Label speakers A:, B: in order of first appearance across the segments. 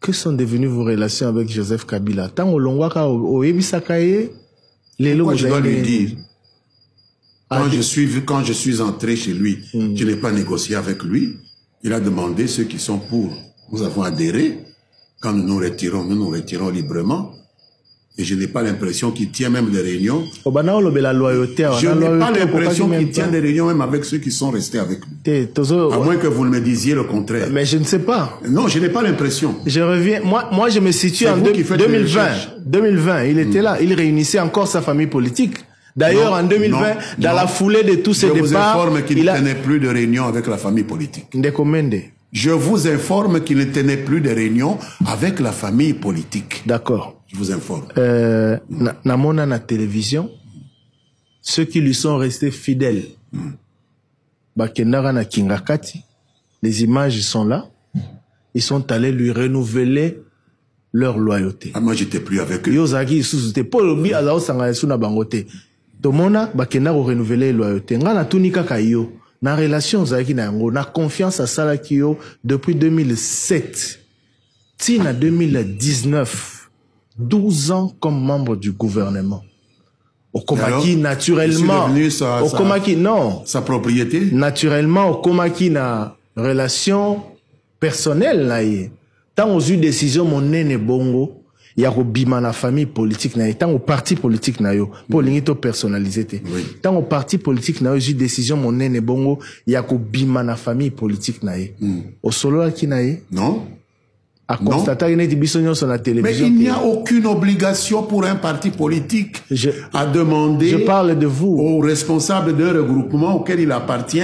A: Que sont devenues vos relations avec Joseph Kabila? Tant au Longwaka, au Ebisakaye, les
B: Pourquoi je dois lui dire? Quand je suis entré chez lui, je n'ai pas négocié avec lui. Il a demandé ceux qui sont pour. Nous avons adhéré. Quand nous nous retirons librement. Et je n'ai pas l'impression qu'il tient même des réunions. Je n'ai pas l'impression qu'il tient des réunions même avec ceux qui sont restés avec lui. À moins que vous me disiez le contraire.
A: Mais je ne sais pas.
B: Non, je n'ai pas l'impression.
A: Je reviens. Moi, je me situe en 2020. 2020, il était là. Il réunissait encore sa famille politique. D'ailleurs, en 2020, dans la foulée de tous ces départs,
B: je vous informe qu'il ne tenait plus de réunions avec la famille politique. Je vous informe qu'il ne tenait plus de réunions avec la famille politique.
A: D'accord.
B: Je vous informe.
A: Namona na télévision, ceux qui lui sont restés fidèles, Bakendara na Kingakati, les images sont là. Ils sont allés lui renouveler leur loyauté.
B: Ah, moi, j'étais plus avec eux.
A: Yozaki sous Paul Bi azao sanga suna bangote. Tomona Bakendara renouveler loyauté. Ngana tunika kayo. Na relation zaki na yango, na confiance à Salakio depuis 2007. Tina 2019. 12 ans comme membre du gouvernement. Okomaki naturellement. Okomaki non.
B: Sa propriété.
A: Naturellement Okomaki na relation personnelle là y. Tant aux eu décision mon nene bongo, ya ko bima na famille politique na y. Tant au parti politique na yo, pour l'ingito personnalisé te. Tant au parti politique na yo eu décision mon nene bongo, ya ko bima na famille politique na y. Au solo la ki na y.
B: Non.
A: À constater sur la télévision.
B: Mais il n'y a aucune obligation pour un parti politique à demander aux responsables d'un regroupement auquel il appartient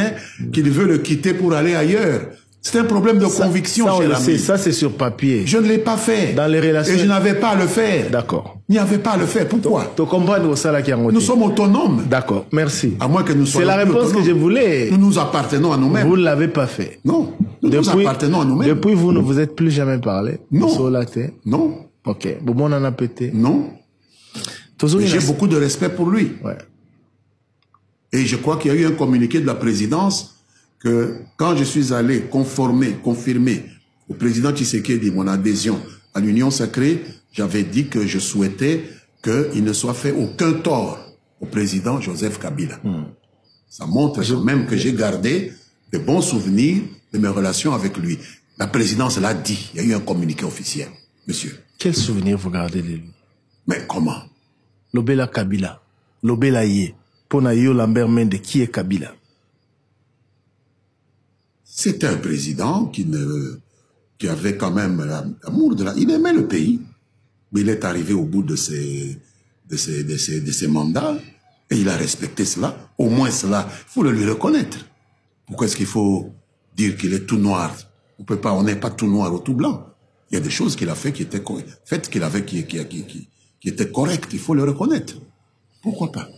B: qu'il veut le quitter pour aller ailleurs. C'est un problème de conviction, cher ami.
A: Ça, c'est sur papier.
B: Je ne l'ai pas fait.
A: Dans les relations.
B: Et je n'avais pas à le faire.
A: D'accord.
B: Il n'y avait pas à le faire. Pourquoi?
A: Nous
B: sommes autonomes.
A: D'accord. Merci.
B: À moins que nous soyons.
A: C'est la réponse que je voulais.
B: Nous nous appartenons à nous-mêmes.
A: Vous ne l'avez pas fait.
B: Non. Nous appartenons à nous-mêmes.
A: Depuis, vous ne vous êtes plus jamais parlé.
B: Non. Non.
A: Ok. Bon, on en a pété.
B: Non. J'ai beaucoup de respect pour lui.
A: Ouais.
B: Et je crois qu'il y a eu un communiqué de la présidence que quand je suis allé confirmer au président Tshisekedi mon adhésion à l'Union sacrée, j'avais dit que je souhaitais qu'il ne soit fait aucun tort au président Joseph Kabila. Ça montre même que j'ai gardé de bons souvenirs de mes relations avec lui. La présidence l'a dit. Il y a eu un communiqué officiel, monsieur.
A: Quel souvenir vous gardez de lui?
B: Mais comment?
A: Lobela Kabila. Lobela Ye. Pona yo Lambert Mende. Qui est Kabila?
B: C'était un président qui avait quand même l'amour de la... Il aimait le pays. Mais il est arrivé au bout de ses mandats et il a respecté cela. Au moins cela, il faut le lui reconnaître. Pourquoi est-ce qu'il faut dire qu'il est tout noir? On n'est pas tout noir ou tout blanc. Il y a des choses qu'il a fait qui étaient correctes. Il faut le reconnaître. Pourquoi pas?